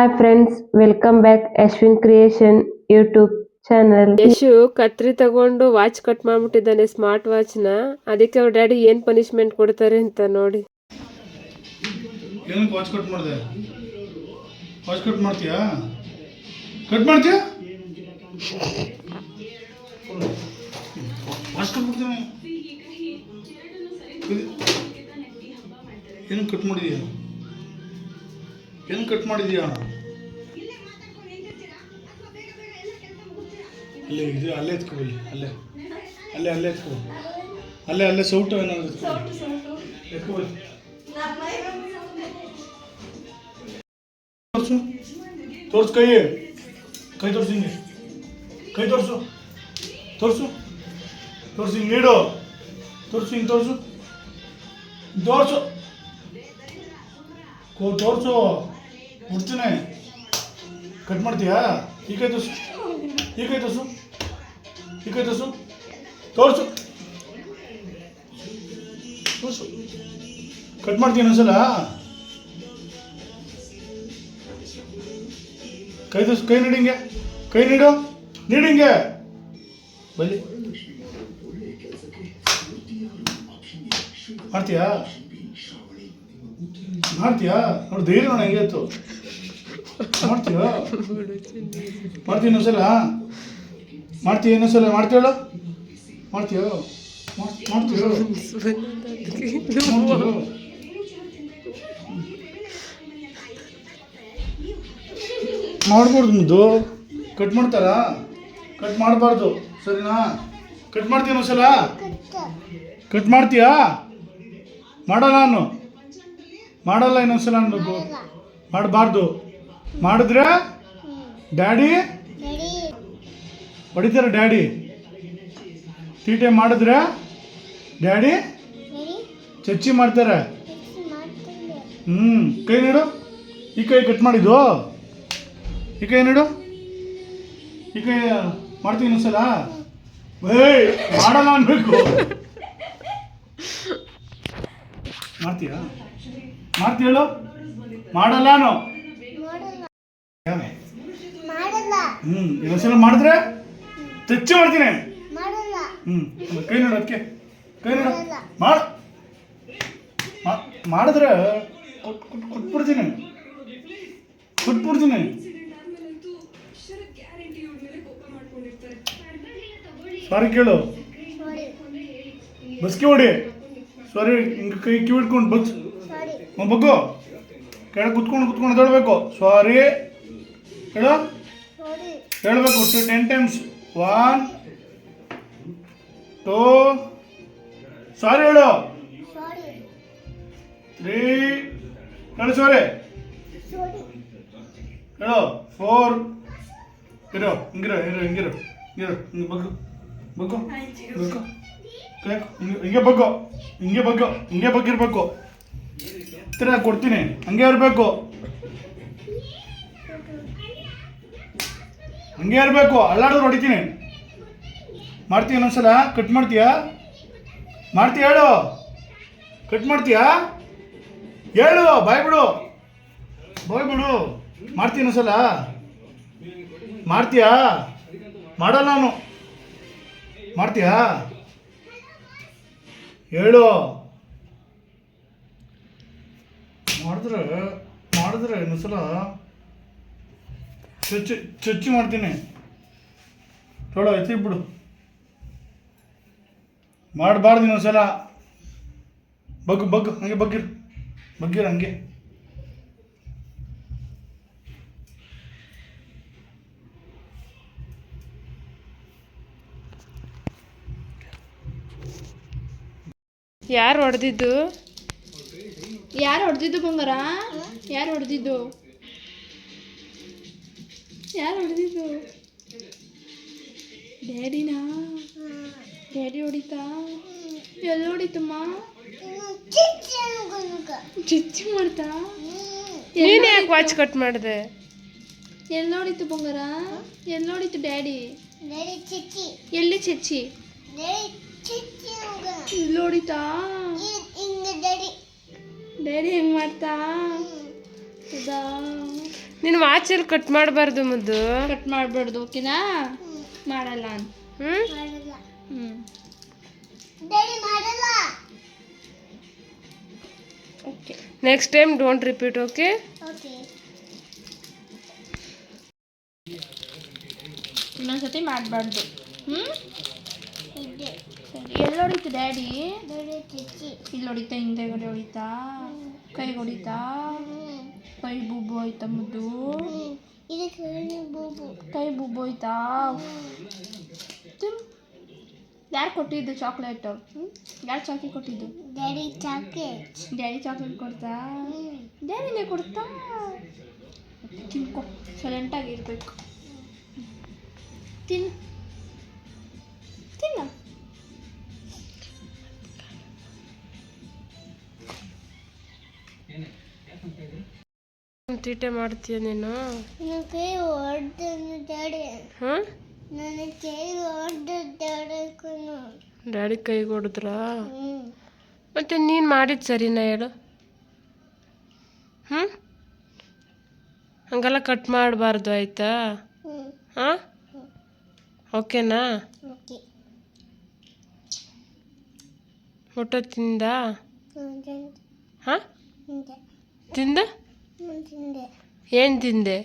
Hi friends, welcome back Ashwin creation YouTube channel. Yashu ಕತ್ರಿ ತಗೊಂಡು watch cut ಮಾಡ್ಬಿಟ್ಟಿದ್ದಾನೆ, ಸ್ಮಾರ್ಟ್ ವಾಚ್ನ. ಅದಕ್ಕೆ ಅವ್ರ ಡ್ಯಾಡಿ ಏನ್ ಪನಿಷ್ಮೆಂಟ್ ಕೊಡ್ತಾರೆ ಅಂತ ನೋಡಿ. ಏನಕ್ಕೆ ವಾಚ್ ಕಟ್ ಮಾಡಿದೆ? ವಾಚ್ ಕಟ್ ಮಾಡ್ತೀಯಾ? ಕಟ್ ಮಾಡ್ತೀಯಾ? ವಾಚ್ ಕಟ್ ಮಾಡ್ತೀನಿ. ಏನು ಕಟ್ ಮಾಡಿದೀಯಾ? ಏನು ಕಟ್ ಮಾಡಿದೀಯಾ? ಅಲ್ಲೇ ಇದು ಅಲ್ಲೇ ಎತ್ಕೊಬಲ್ಲಿ, ಅಲ್ಲೇ ಅಲ್ಲೇ ಅಲ್ಲೇ ಎತ್ಕೊ, ಅಲ್ಲೇ ಅಲ್ಲೇ ಸೌಟು ಏನಾದ್ರು ಎತ್ಕೊಬಲ್ಲಿ. ತೋರಿಸು, ತೋರಿಸು ಕೈ, ಕೈ ತೋರಿಸು, ಹಿಂಗೆ ಕೈ ತೋರಿಸು, ತೋರಿಸು, ತೋರಿಸು, ಹಿಂಗೆ ನೀಡು, ತೋರಿಸು, ಹಿಂಗೆ ತೋರಿಸು, ತೋರಿಸು, ತೋರಿಸು, ಬಿಡ್ತೀನಿ. ಕಟ್ ಮಾಡ್ತೀಯಾ? ಈ ಕೈ ತೋರಿಸು, ಈ ಕೈ ತೋರಿಸು, ಈ ಕೈ ತೋರಿಸು, ತೋರಿಸು, ತೋರಿಸು. ಕಟ್ ಮಾಡ್ತೀನಿ ಒಂದ್ಸಲ. ಕೈ ತೋರಿಸು, ಕೈ ನೀಡಿಂಗೆ, ಕೈ ನೀಡು, ನೀಡಿಂಗೆ ಬಲಿ. ಮಾಡ್ತೀಯಾ? ಮಾಡ್ತೀಯಾ? ನೋಡಿ ಧೈರ್ಯ ನೋಡ ಹೆಂಗೆ ಇತ್ತು. ಮಾಡ್ತೀಯಾ? ಮಾಡ್ತೀಯ ಇನ್ನೊಂದ್ಸಲ? ಮಾಡ್ತೀಯ ಇನ್ನೊಂದ್ಸಲ? ಮಾಡ್ತೀಯಲ್ಲ? ಮಾಡ್ತೀಯೋ? ಮಾಡ್ತೀಯೋ? ಮಾಡ್ಬಾರ್ದು ಮುದ್ದು. ಕಟ್ ಮಾಡ್ತಾರಾ? ಕಟ್ ಮಾಡಬಾರ್ದು, ಸರಿನಾ? ಕಟ್ ಮಾಡ್ತೀಯ ಇನ್ನೊಂದ್ಸಲ? ಕಟ್ ಮಾಡ್ತೀಯಾ? ಮಾಡಲ್ಲ ನಾನು, ಮಾಡಲ್ಲ ಇನ್ನೊಂದ್ಸಲ ಅನ್ಬೇಕು. ಮಾಡಬಾರ್ದು. ಮಾಡಿದ್ರೆ ಡ್ಯಾಡಿ ಹೊಡಿತಾರೆ. ಡ್ಯಾಡಿ ತೀಟೆ ಮಾಡಿದ್ರೆ ಡ್ಯಾಡಿ ಚಚ್ಚಿ ಮಾಡ್ತಾರೆ. ಕೈ ನೀಡು. ಈ ಕೈ ಕಟ್ ಮಾಡಿದ್ದು, ಈ ಕೈ ನೀಡು. ಈ ಕೈ ಮಾಡ್ತೀನಿ ಇನ್ನೊಂದ್ಸಲ. ಏಯ್ ಮಾಡಲ್ಲ ಅನ್ಬೇಕು. ಮಾಡ್ತೀಯಾ? ಮಾಡ್ತೀಯ ಹೇಳು? ಮಾಡಲ್ಲ ನಾನು. ಇನ್ನೊಂದ್ಸಲ ಮಾಡಿದ್ರೆ ಚಚ್ಚಿ ಮಾಡ್ತೀನಿ. ಕೈ ನೋಡು, ಅದಕ್ಕೆ ಕೈ ನೋಡು. ಮಾಡಿದ್ರೆ ಕೊಟ್ಬಿಡ್ತೀನಿ, ಕೊಟ್ಬಿಡ್ತೀನಿ. ಸಾರಿ ಕೇಳು, ಬಸ್ಕಿ ಹೊಡಿ. ಸಾರಿ, ಹಿಂಗೆ ಕೈ ಕಿವಿ ಇಟ್ಕೊಂಡು ಬಗ್ಸು, ಬಗ್ಗು. ಕೆಳಗೆ ಕುತ್ಕೊಂಡು ಹೇಳಬೇಕು ಸಾರಿ. ಹೇಳು, ಹೇಳಬೇಕು 10 times. 1 2 ಸಾರಿ ಹೇಳು. 3 ಹೇಳು ಸಾರಿ ಹೇಳು. 4 ಇರೋ, ಹಿಂಗಿರೋ, ಹಿಂಗಿರೋ, ಹಿಂಗೆ ಬಗ್ಗು, ಬಗ್ಗು, ಬಗ್ಗು, ಹಿಂಗೆ ಬಗ್ಗು, ಹಿಂಗೆ ಬಗ್ಗು, ಹಿಂಗೆ ಬಗ್ಗಿರ್ಬೇಕು. ಹತ್ತಿರ ಕೊಡ್ತೀನಿ, ಹಂಗೆ ಇರಬೇಕು, ಹಂಗೆ ಇರಬೇಕು. ಅಲ್ಲಾಡಿದ್ರು ಹೊಡಿತೀನಿ. ಮಾಡ್ತೀಯ ಇನ್ನೊಂದ್ಸಲ? ಕಟ್ ಮಾಡ್ತೀಯಾ? ಮಾಡ್ತೀಯ ಹೇಳು? ಕಟ್ ಮಾಡ್ತೀಯಾ? ಹೇಳು, ಬಾಯ್ ಬಿಡು, ಬಾಯ್ ಬಿಡು. ಮಾಡ್ತೀಯ ಇನ್ನೊಂದ್ಸಲ? ಮಾಡ್ತೀಯಾ? ಮಾಡಲ್ಲ ನಾನು. ಮಾಡ್ತೀಯಾ? ಹೇಳು. ಮಾಡಿದ್ರೆ ಇನ್ನೊಂದ್ಸಲ ಚಚ್ಚಿ ಮಾಡ್ತೀನಿ. ಥೋಡ ಎತ್ತಿ ಬಿಡು. ಮಾಡಬಾರ್ದು ಇನ್ನೊಂದ್ಸಲ. ಬಗ್ಗು, ಹಂಗೆ ಬಗ್ಗಿರು ಹಂಗೆ. ಯಾರು ಹೊಡೆದಿದ್ದು? ಯಾರು ಹೊಡೆದಿದ್ದು ಬಂಗಾರ? ಯಾರು ಹೊಡೆದಿದ್ದು? ಯಾರು ಹೊಡೆದಿದ್ದು? ಡ್ಯಾಡಿನಾ? ಡ್ಯಾಡಿ ಹೊಡಿತಾ? ಎಲ್ಲಿ ಹೊಡಿತಮ್ಮ? ಚಿಚ್ಚಿ ಮಾಡ್ತಾ? ನೀನು ಯಾಕೆ ವಾಚ್ ಕಟ್ ಮಾಡಿದೆ? ಎಲ್ಲಿ ಹೊಡಿತು ಬಂಗಾರ? ಎಲ್ಲಿ ಹೊಡಿತು ಡ್ಯಾಡಿ? ಎಲ್ಲಿ ಚಚ್ಚಿ? ಇಲ್ಲಿ ಹೊಡಿತಾ? ಡ್ಯಾಡಿ ಹೆಂಗೆ ಮಾಡ್ತಾ? ಹೌದಾ? ನೀನು ವಾಚಲ್ಲಿ ಕಟ್ ಮಾಡಬಾರ್ದು ಮುದ್ದು. ಕಟ್ ಮಾಡಬಾರ್ದು, ಓಕೆನಾ? ಮಾಡಲ್ಲ ಅಂತ. ಹ್ಞೂ ಹ್ಞೂ okay. Next time don't repeat, okay? ಇನ್ನೊಂದ್ಸತಿ ಮಾಡಬಾರ್ದು. ಹ್ಞೂ ಸರಿ. ಎಲ್ಲಿ ಹೊಡಿತು ಡ್ಯಾಡಿ? ಇಲ್ಲಿ ಹೊಡಿತಾ, ಹಿಂದೆಗಡೆ ಹೊಡಿತಾ, ಕೈಗೆ ಹೊಡಿತಾ, ಕೈ ಬೂಬು ಆಯ್ತಾ ಮುದ್ದು? ಕೈ ಬೂಬು ಆಯ್ತಾ? ಯಾರು ಕೊಟ್ಟಿದ್ದು ಚಾಕ್ಲೇಟು? ಯಾರು ಚಾಕ್ಲೇಟ್ ಕೊಟ್ಟಿದ್ದು? ಡ್ಯಾಡಿ ಚಾಕ್ಲೇಟ್ ಕೊಡ್ತಾ? ಡ್ಯಾಡಿನೇ ಕೊಡ್ತಾ? ತಿನ್ಕೊ, ಸೈಲೆಂಟಾಗಿ ಇರಬೇಕು. ತಿನ್ನು. ತೀಟೆ ಮಾಡ್ತೀಯ ನೀನು? ಹಾಂ, ಡ್ಯಾಡಿ ಕೈಗೆ ಹೊಡೆದ್ರಾ? ಮತ್ತೆ ನೀನು ಮಾಡಿದ್ದು ಸರಿನಾ ಹೇಳು? ಹ್ಞೂ, ಹಂಗೆಲ್ಲ ಕಟ್ ಮಾಡಬಾರ್ದು ಆಯಿತಾ? ಹಾಂ, ಓಕೆನಾ? ಊಟ ತಿಂದ? ಹಾಂ, ತಿಂದ? ಏನು ತಿಂದೆ?